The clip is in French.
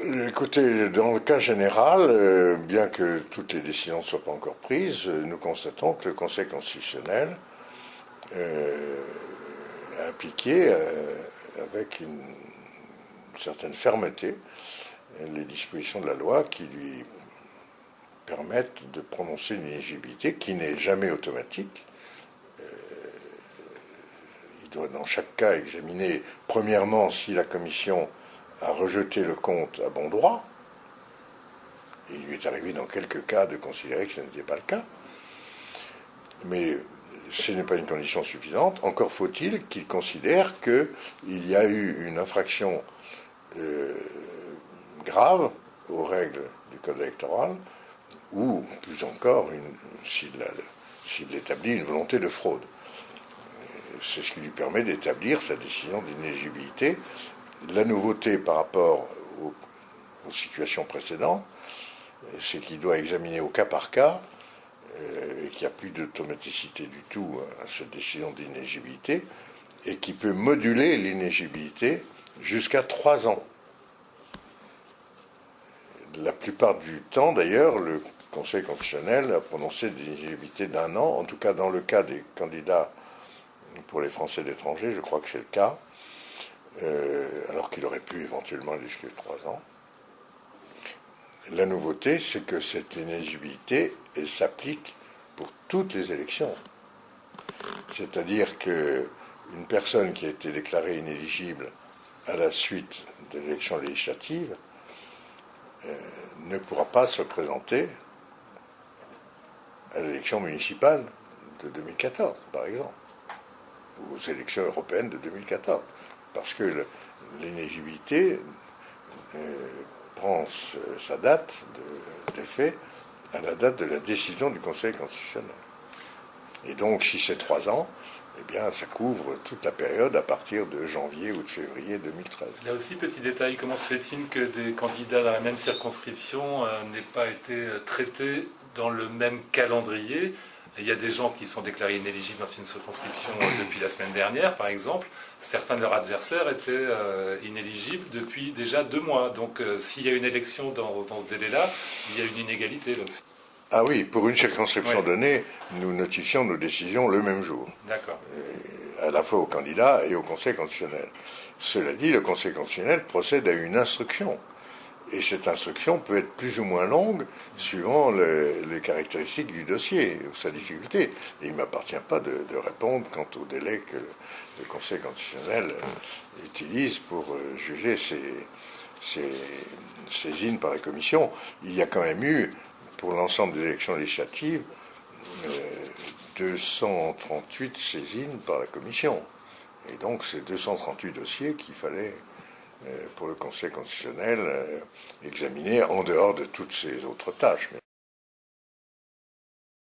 Écoutez, dans le cas général, bien que toutes les décisions ne soient pas encore prises, nous constatons que le Conseil constitutionnel a appliqué avec une certaine fermeté les dispositions de la loi qui lui permettent de prononcer une inéligibilité qui n'est jamais automatique. Il doit dans chaque cas examiner, premièrement, si la Commission a rejeté le compte à bon droit. Et il lui est arrivé dans quelques cas de considérer que ce n'était pas le cas. Mais ce n'est pas une condition suffisante. Encore faut-il qu'il considère qu'il y a eu une infraction grave aux règles du Code électoral, ou plus encore, s'il établit une volonté de fraude. C'est ce qui lui permet d'établir sa décision d'inéligibilité. La nouveauté par rapport aux situations précédentes, c'est qu'il doit examiner au cas par cas et qu'il n'y a plus d'automaticité du tout à cette décision d'inéligibilité et qui peut moduler l'inéligibilité jusqu'à 3 ans. La plupart du temps, d'ailleurs, le Conseil constitutionnel a prononcé des inéligibilités d'1 an, en tout cas dans le cas des candidats pour les Français d'étrangers, je crois que c'est le cas, alors qu'il aurait pu éventuellement aller jusqu'à 3 ans. La nouveauté, c'est que cette inéligibilité, elle s'applique pour toutes les élections. C'est-à-dire qu'une personne qui a été déclarée inéligible à la suite de l'élection législative ne pourra pas se présenter à l'élection municipale de 2014, par exemple, ou aux élections européennes de 2014, parce que l'inéligibilité prend sa date d'effet à la date de la décision du Conseil constitutionnel. Et donc, si c'est 3 ans, eh bien, ça couvre toute la période à partir de janvier ou de février 2013. Là aussi, petit détail, comment se fait-il que des candidats dans la même circonscription n'aient pas été traités dans le même calendrier? Il y a des gens qui sont déclarés inéligibles dans une circonscription depuis la semaine dernière, par exemple. Certains de leurs adversaires étaient inéligibles depuis déjà 2 mois. Donc, s'il y a une élection dans ce délai-là, il y a une inégalité. Donc. Ah oui, pour une circonscription donnée, nous notifions nos décisions le même jour. D'accord. À la fois au candidat et au Conseil constitutionnel. Cela dit, le Conseil constitutionnel procède à une instruction. Et cette instruction peut être plus ou moins longue suivant les caractéristiques du dossier ou sa difficulté. Et il ne m'appartient pas de répondre quant au délai que le Conseil constitutionnel utilise pour juger ces saisines par la Commission. Il y a quand même eu, pour l'ensemble des élections législatives, 238 saisines par la Commission. Et donc, c'est 238 dossiers qu'il fallait, pour le Conseil constitutionnel, examiner en dehors de toutes ces autres tâches.